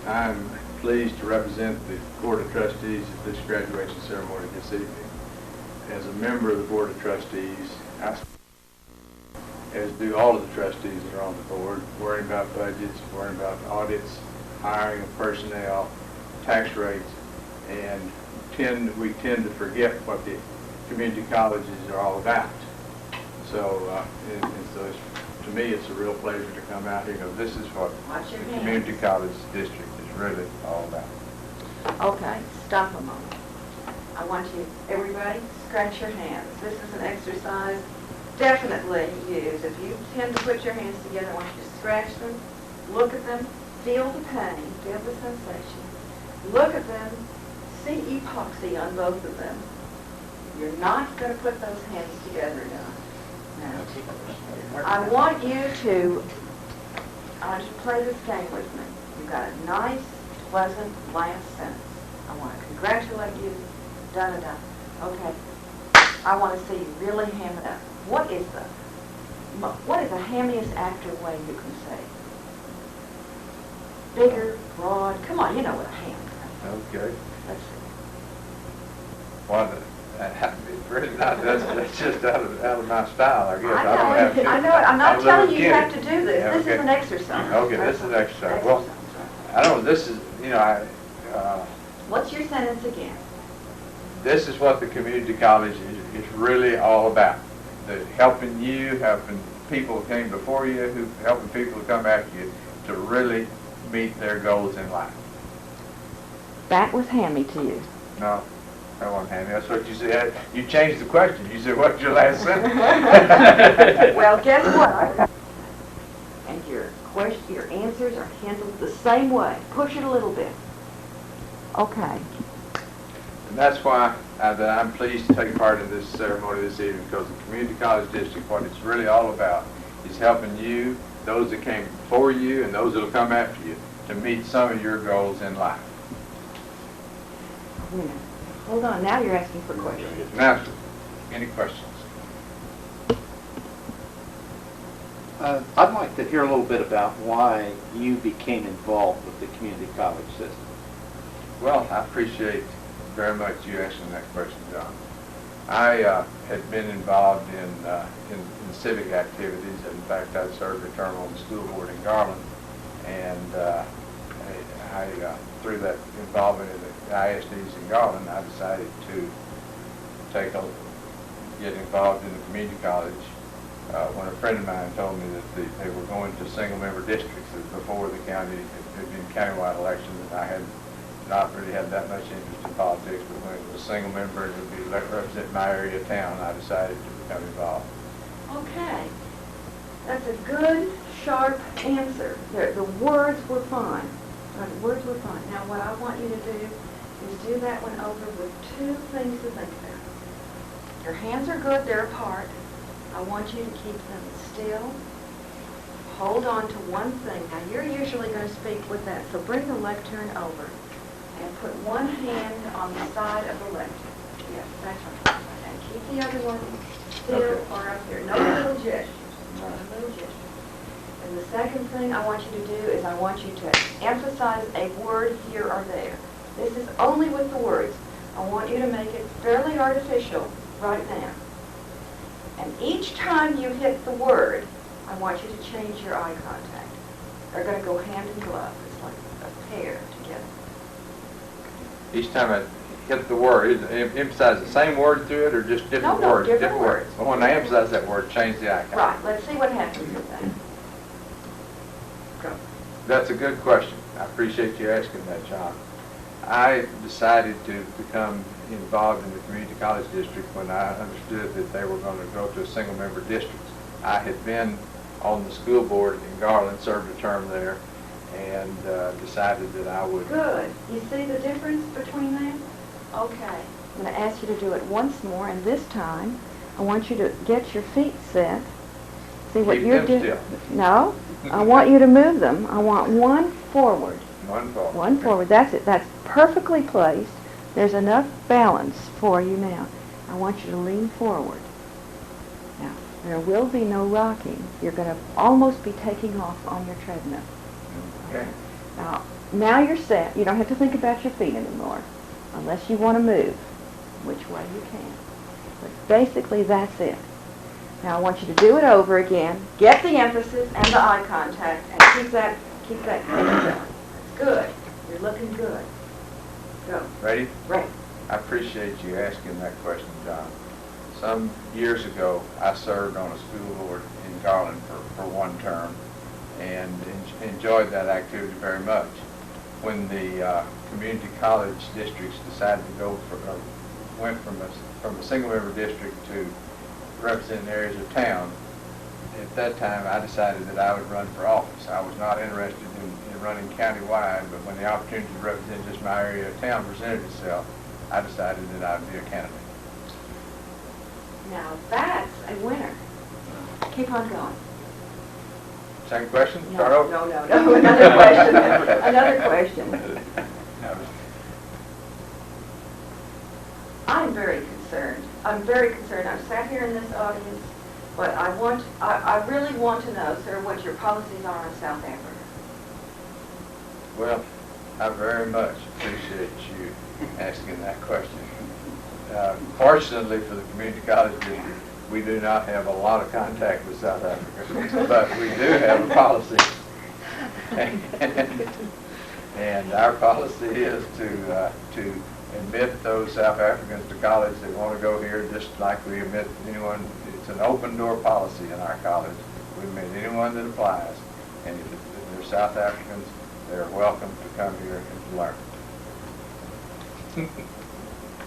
I'm pleased to represent the Board of Trustees at this graduation ceremony this evening. As a member of the Board of Trustees, as do all of the trustees that are on the board, worrying about budgets, worrying about audits, hiring of personnel, tax rates, and we tend to forget what the community colleges are all about. So, to me, it's a real pleasure to come out here. You know, this is what the community college district is really all about. Okay, stop a moment. I want you, everybody, scratch your hands. This is an exercise definitely use. If you tend to put your hands together, I want you to scratch them, look at them, feel the pain, feel the sensation. Look at them, see epoxy on both of them. You're not going to put those hands together now. I want you to play this game with me. You've got a nice, pleasant last sentence. I want to congratulate you. Da-da-da. Okay. I want to see you really ham it up. What is the hammiest actor way you can say? Bigger, broad. Come on, you know what a ham is. Okay. Let's see. Well, it's really not. That's just out of my style, I guess. I know it. I'm not telling you you have to do this. Yeah, this is an exercise. Okay, this is an exercise. Well, I don't know. This is, What's your sentence again? This is what the community college is really all about. Helping you, helping people who came before you, helping people who come after you to really meet their goals in life. That was hammy to you. No, that wasn't hammy. That's what you said. You changed the question. You said, what's your last sentence? Well, guess what? And your answers are handled the same way. Push it a little bit. Okay. And that's why I'm pleased to take part in this ceremony this evening, because the Community College District, what it's really all about, is helping you, those that came before you, and those that will come after you, to meet some of your goals in life. Hold on, now you're asking for questions. Now, any questions? I'd like to hear a little bit about why you became involved with the community college system. Well, I appreciate very much you asking that question, John. I had been involved in civic activities. In fact, I served a term on the school board in Garland, and through that involvement in the ISDs in Garland, I decided to get involved in the community college when a friend of mine told me that they were going to single-member districts before the county had been countywide elections, and I had not really had that much interest in politics, but when it was a single member and it would be represent my area of town, I decided to become involved. Okay. That's a good, sharp answer. The words were fine. The words were fine. Now, what I want you to do is do that one over with two things to think about. Your hands are good. They're apart. I want you to keep them still. Hold on to one thing. Now, you're usually going to speak with that, so bring the lectern over. And put one hand on the side of the lectern. Yes, that's right. And keep the other one still or up here. No little gestures. No little gestures. And the second thing I want you to do is I want you to emphasize a word here or there. This is only with the words. I want you to make it fairly artificial right now. And each time you hit the word, I want you to change your eye contact. They're going to go hand in glove. It's like a pair together. Each time I hit the word, emphasize the same word through it, or just different words? Different words. But when I emphasize that word, change the icon. Right. Let's see what happens with that. Go. That's a good question. I appreciate you asking that, John. I decided to become involved in the community college district when I understood that they were going to go to a single-member district. I had been on the school board in Garland, served a term there, and decided that I would. Good. You see the difference between them? Okay. I'm going to ask you to do it once more, and this time I want you to get your feet set. See what Keep you're them doing? still. No. I want you to move them. I want one forward. One forward. One forward. That's it. That's perfectly placed. There's enough balance for you now. I want you to lean forward. Now, there will be no rocking. You're going to almost be taking off on your treadmill. Okay. Now, now you're set. You don't have to think about your feet anymore, unless you want to move, which way you can. But basically, that's it. Now I want you to do it over again. Get the emphasis and the eye contact, and keep that pace going. Good. You're looking good. Go. Ready? Right. I appreciate you asking that question, John. Some years ago, I served on a school board in Garland for one term and enjoyed that activity very much. When the community college districts decided to go went from a single-member district to representing areas of town, at that time I decided that I would run for office. I was not interested in running countywide, but when the opportunity to represent just my area of town presented itself, I decided that I would be a candidate. Now that's a winner. Keep on going. Second question? No, Start over? no. Another question. Another question. I'm very concerned. I've sat here in this audience, but I really want to know, sir, what your policies are on South Africa. Well, I very much appreciate you asking that question. Fortunately for the community college district, we do not have a lot of contact with South Africa, but we do have a policy. And our policy is to admit those South Africans to college that want to go here, just like we admit anyone. It's an open door policy in our college. We admit anyone that applies, and if they're South Africans, they're welcome to come here and to learn.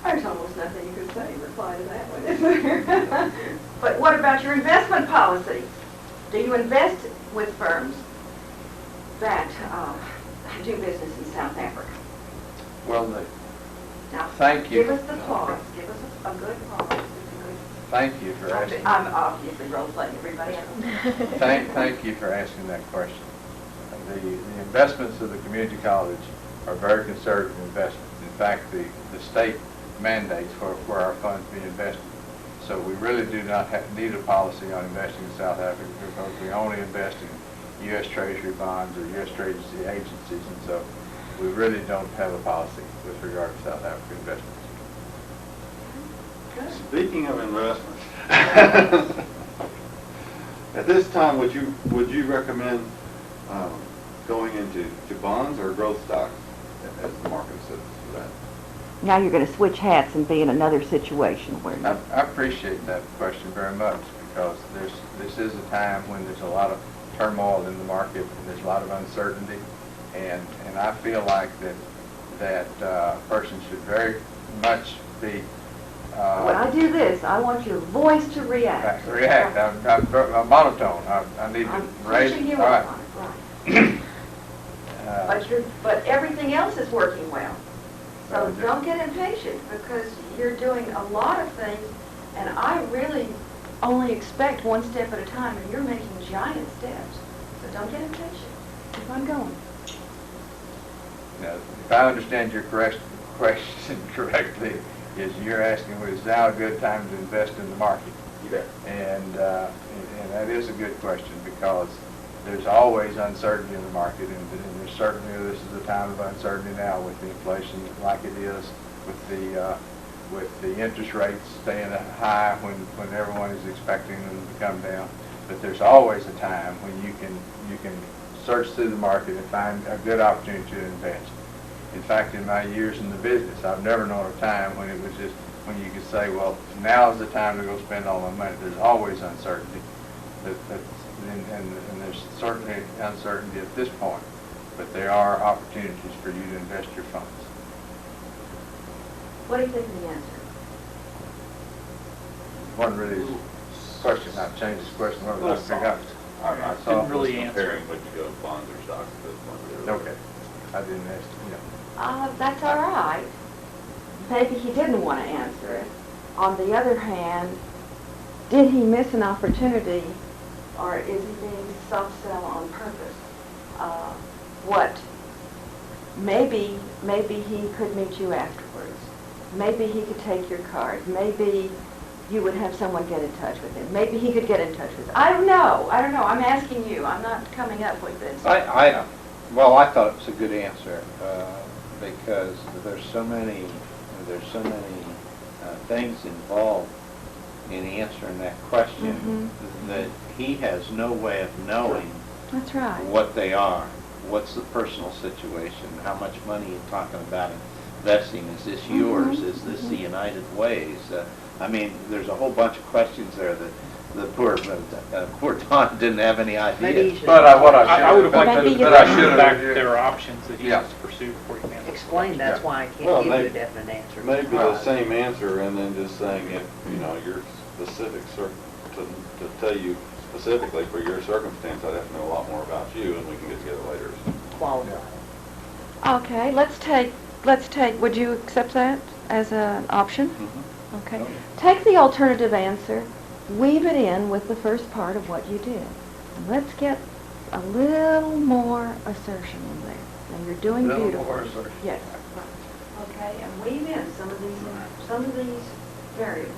There's almost nothing you could say in reply to that one, is there? But what about your investment policy? Do you invest with firms that do business in South Africa? Well, Now, thank you. Give us the pause. Give us a good pause. Thank you for asking. I'm obviously role-playing everybody else. Thank you for asking that question. The investments of the community college are very conservative investments. In fact, the state mandates where our funds be invested. So we really do not need a policy on investing in South Africa because we only invest in U.S. Treasury bonds or U.S. Treasury agencies, and so we really don't have a policy with regard to South African investments. Good. Speaking of investments, at this time, would you recommend going into bonds or growth stocks as the market sits for that? Now you're going to switch hats and be in another situation where I appreciate that question very much because this is a time when there's a lot of turmoil in the market and there's a lot of uncertainty, and I feel like that a person should very much be. when I do this, I want your voice to react. React. I'm monotone. I need to I'm raise. pushing you All right. up on it, right. But everything else is working well. So don't get impatient because you're doing a lot of things, and I really only expect one step at a time, and you're making giant steps. So don't get impatient. Keep on going. Now, if I understand your question correctly, is you're asking, is now a good time to invest in the market? You bet. And that is a good question because there's always uncertainty in the market, and there's certainly this is a time of uncertainty now with the inflation like it is, with the interest rates staying high when everyone is expecting them to come down. But there's always a time when you can search through the market and find a good opportunity to invest. In fact, in my years in the business, I've never known a time when it was just when you could say, well, now is the time to go spend all my money. There's always uncertainty. And there's certainly uncertainty at this point, but there are opportunities for you to invest your funds. What do you think of the answer? One really question, I've changed this question. What Well, was I pick up? I Didn't really answer. comparing would you go bonds or stocks at this point? Okay, I didn't ask. That's all right. Maybe he didn't want to answer it. On the other hand, did he miss an opportunity, or is he being self-sell on purpose? Maybe he could meet you afterwards. Maybe he could take your card. Maybe you would have someone get in touch with him. Maybe he could get in touch with you. I don't know. I'm asking you. I'm not coming up with this. Well, I thought it was a good answer, because there's so many things involved in answering that question that he has no way of knowing That's right. what they are. What's the personal situation? How much money are you talking about investing? Is this yours? Is this the United Way's? I mean, there's a whole bunch of questions there that the poor Don didn't have any idea. But what I would have liked Maybe to you- but I should back have. there are options that he Yeah. has to pursue before he can answer. Explain, that's why I Well, can't give you a maybe- definite answer. Maybe the Right. same answer, and then just saying if, your specific to tell you specifically for your circumstance, I'd have to know a lot more about you, and we can get together later. Qualified. Okay, let's take, would you accept that as an option? Okay. Take the alternative answer, weave it in with the first part of what you did. And let's get a little more assertion in there. And you're doing Little beautiful. more assertion. Yes. Okay, and weave in some of these variables.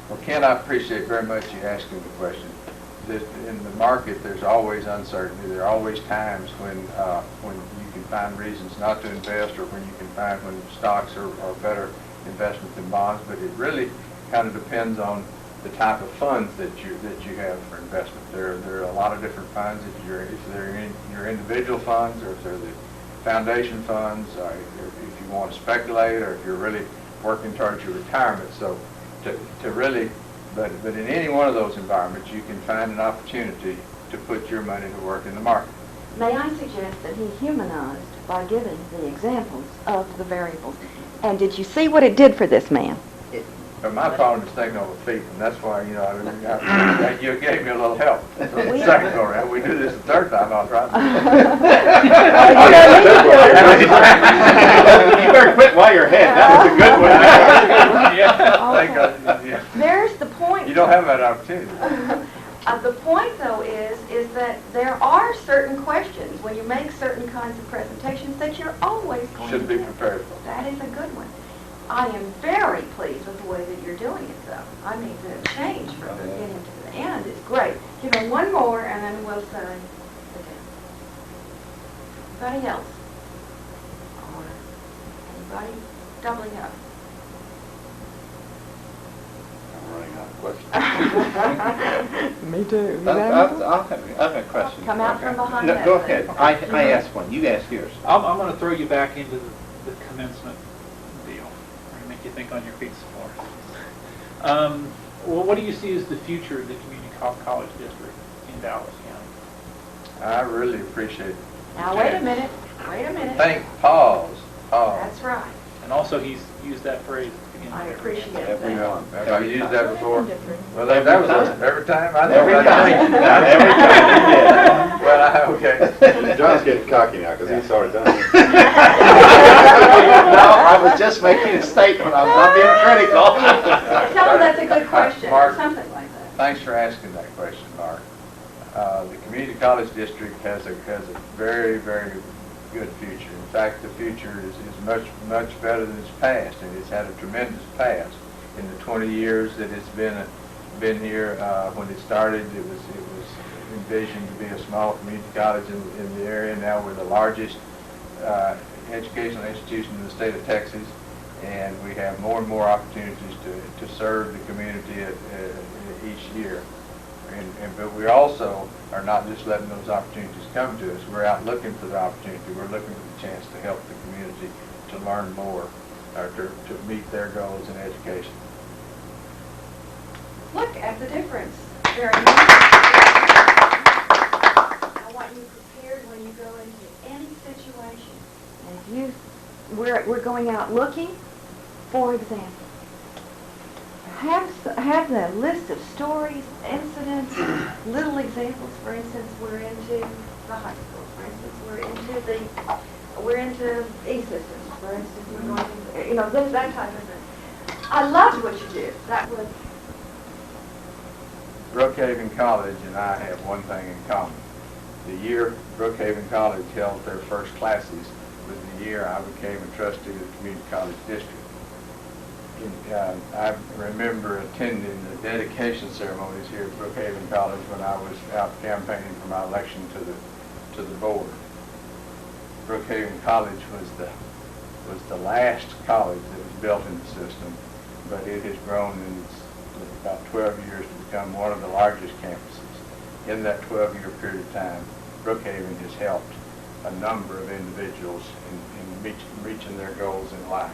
Well, Ken, I appreciate very much you asking the question. In the market, there's always uncertainty. There are always times when you can find reasons not to invest, or when you can find when stocks are better investment than bonds. But it really kind of depends on the type of funds that you have for investment. There are a lot of different funds. If they're in your individual funds, or if they're the foundation funds, or if you want to speculate, or if you're really working towards your retirement. So to really, but in any one of those environments, you can find an opportunity to put your money to work in the market. May I suggest that he humanized by giving the examples of the variables? And did you see what it did for this man? But my problem is thinking on the feet, and that's why, you gave me a little help. The second go around, we do this the third time, I was right. You better quit while you're ahead. That was a good one. Thank God, yeah. There's the point. You don't have that opportunity. The point, though, is that there are certain questions when you make certain kinds of presentations that you're always going Should to be get. prepared for. That is a good one. I am very pleased with the way that you're doing it, though. I mean, the change from the beginning to the end is great. Give me one more, and then we'll say, okay. Anybody else? Or anybody doubling up? I'm running out of questions. Me too. I'll have a question. Come out from behind No, that go thing. ahead. I asked one. You asked yours. I'm going to throw you back into the commencement deal, and make you think on your feet some more. Well, what do you see as the future of the community college district in Dallas County? I really appreciate it. Now, wait a minute. Wait a minute. Pause. That's right. And also, he's used that phrase at the beginning I of every appreciate answer. that. Everyone. Have I used that before? Different. Well, that was every time. I know Every that. time. Not every time you did. Well, okay. John's getting cocky now, because he's already done it. No, I was just making a statement. I'm not being critical. Tell them that's a good question, Mark, something like that. thanks for asking that question, Mark. The community college district has a very, very good future. In fact, the future is much better than its past, and it's had a tremendous past. In the 20 years that it's been here, when it started, it was envisioned to be a small community college in the area. Now we're the largest educational institution in the state of Texas, and we have more and more opportunities to serve the community each year. But we also are not just letting those opportunities come to us. We're out looking for the opportunity. We're looking for the chance to help the community to learn more, or to meet their goals in education. Look at the difference. Very nice. I want you prepared when you go into any situation. And if we're going out looking for examples. Have the list of stories, incidents, little examples. For instance, we're into the high school. For instance, we're into E-systems. For instance, we're going to, that type of thing. I loved what you did. That was. Brookhaven College and I have one thing in common. The year Brookhaven College held their first classes was the year I became a trustee of the community college district. I remember attending the dedication ceremonies here at Brookhaven College when I was out campaigning for my election to the board. Brookhaven College was the last college that was built in the system, but it has grown in about 12 years to become one of the largest campuses. In that 12-year period of time, Brookhaven has helped a number of individuals in reaching their goals in life.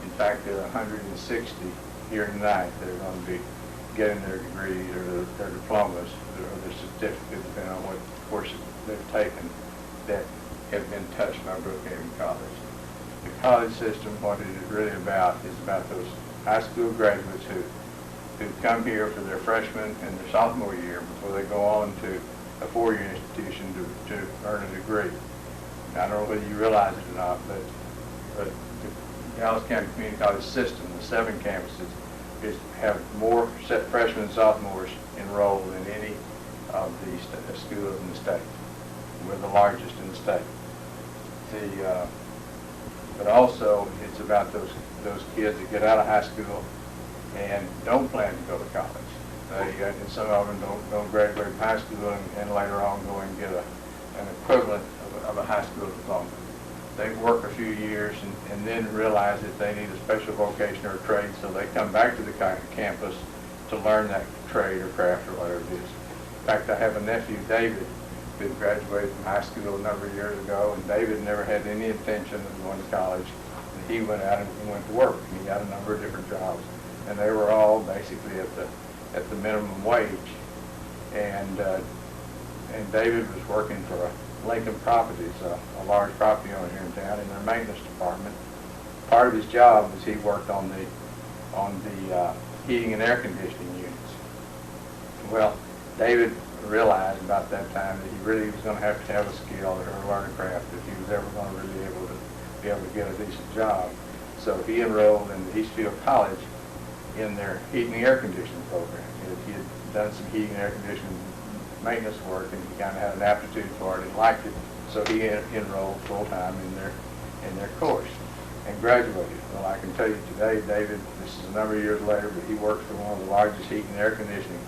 In fact, there are 160 here tonight that are going to be getting their degrees or their diplomas or their certificates, depending on what courses they've taken, that have been touched by Brookhaven College. The college system, what it is really about, is about those high school graduates who come here for their freshman and their sophomore year before they go on to a four-year institution to earn a degree. Now, I don't know whether you realize it or not, but the Dallas County Community College system, the 7 campuses, have more freshmen and sophomores enrolled than any of the schools in the state. We're the largest in the state. But also, it's about those kids that get out of high school and don't plan to go to college. And some of them don't graduate from high school and later on go and get an equivalent of a high school diploma. They work a few years and then realize that they need a special vocation or trade, so they come back to the campus to learn that trade or craft or whatever it is. In fact, I have a nephew, David, who graduated from high school a number of years ago, and David never had any intention of going to college. And he went out and went to work, and he got a number of different jobs, and they were all basically at the minimum wage. And David was working for Lincoln Properties, a large property owner here in town, in their maintenance department. Part of his job was he worked on the heating and air conditioning units. Well, David realized about that time that he really was going to have a skill or learn a craft if he was ever going to really be able to get a decent job. So he enrolled in the Eastfield College in their heating and air conditioning program. He had done some heating and air conditioning maintenance work, and he kind of had an aptitude for it and liked it, so he enrolled full-time in their course and graduated. Well, I can tell you today, David, this is a number of years later, but he works for one of the largest heating and air conditioning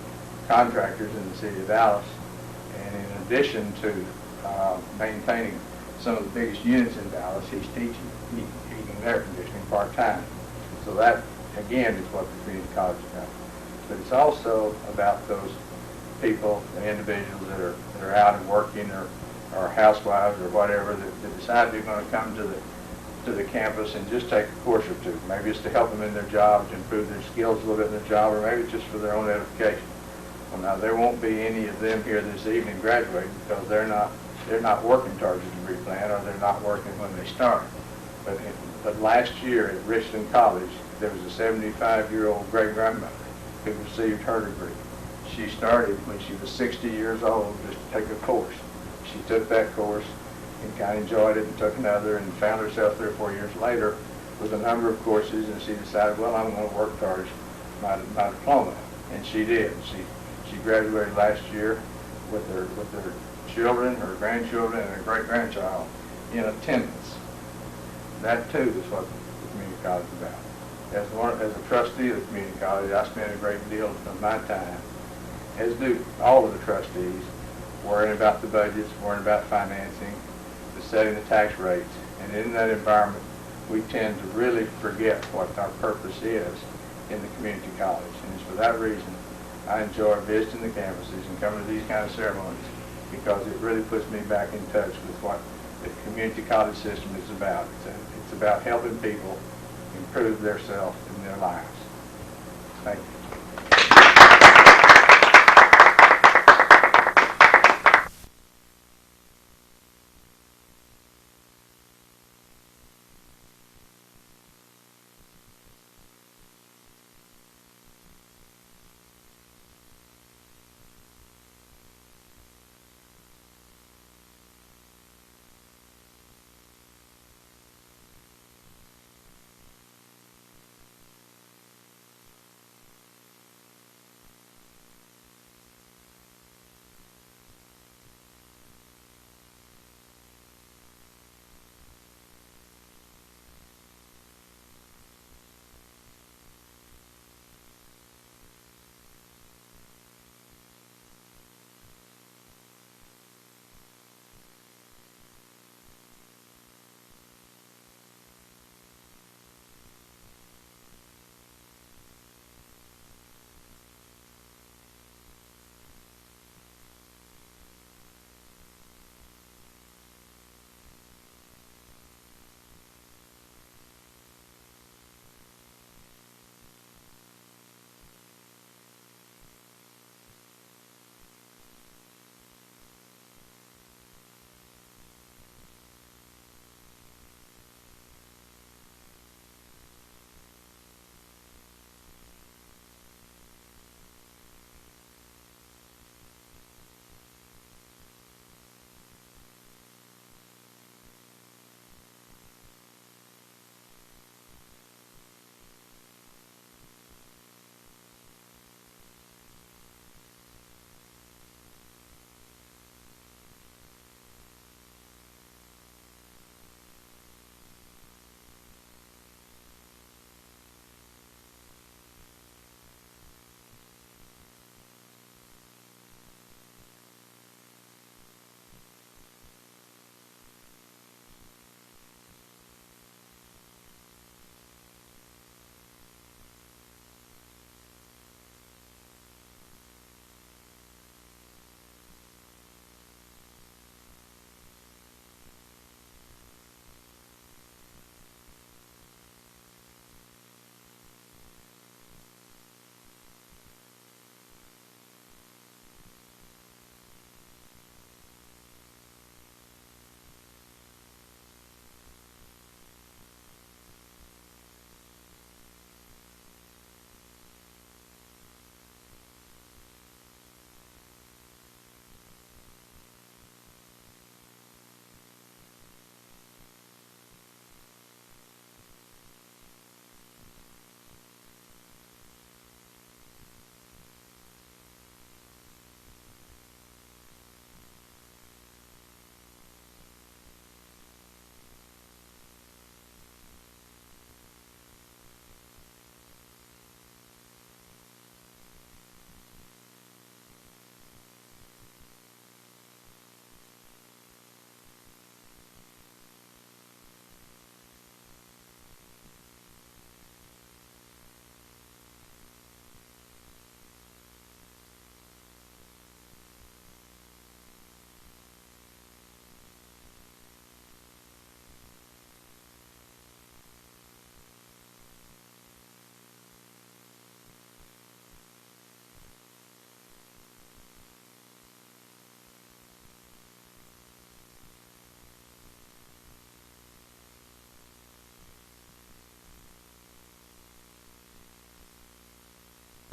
contractors in the city of Dallas, and in addition to maintaining some of the biggest units in Dallas, he's teaching heating and air conditioning part-time. So that, again, is what the community college is about. But it's also about those people, the individuals that are out and working or housewives or whatever that decide they're going to come to the campus and just take a course or two. Maybe it's to help them in their job, to improve their skills a little bit in their job, or maybe it's just for their own edification. Well, now there won't be any of them here this evening graduating because they're not working towards a degree plan, or they're not working when they start. But last year at Richland College, there was a 75-year-old great-grandmother who received her degree. She started when she was 60 years old just to take a course. She took that course and kind of enjoyed it and took another and found herself 3 or 4 years later with a number of courses, and she decided, well, I'm going to work towards my diploma. And she did. She graduated last year with her children, her grandchildren, and her great-grandchild in attendance. That, too, is what the community college is about. As a trustee of the community college, I spend a great deal of my time, as do all of the trustees, worrying about the budgets, worrying about financing, the setting the tax rates. And in that environment, we tend to really forget what our purpose is in the community college. And it's for that reason I enjoy visiting the campuses and coming to these kind of ceremonies, because it really puts me back in touch with what the community college system is about. It's about helping people improve themselves and their lives. Thank you.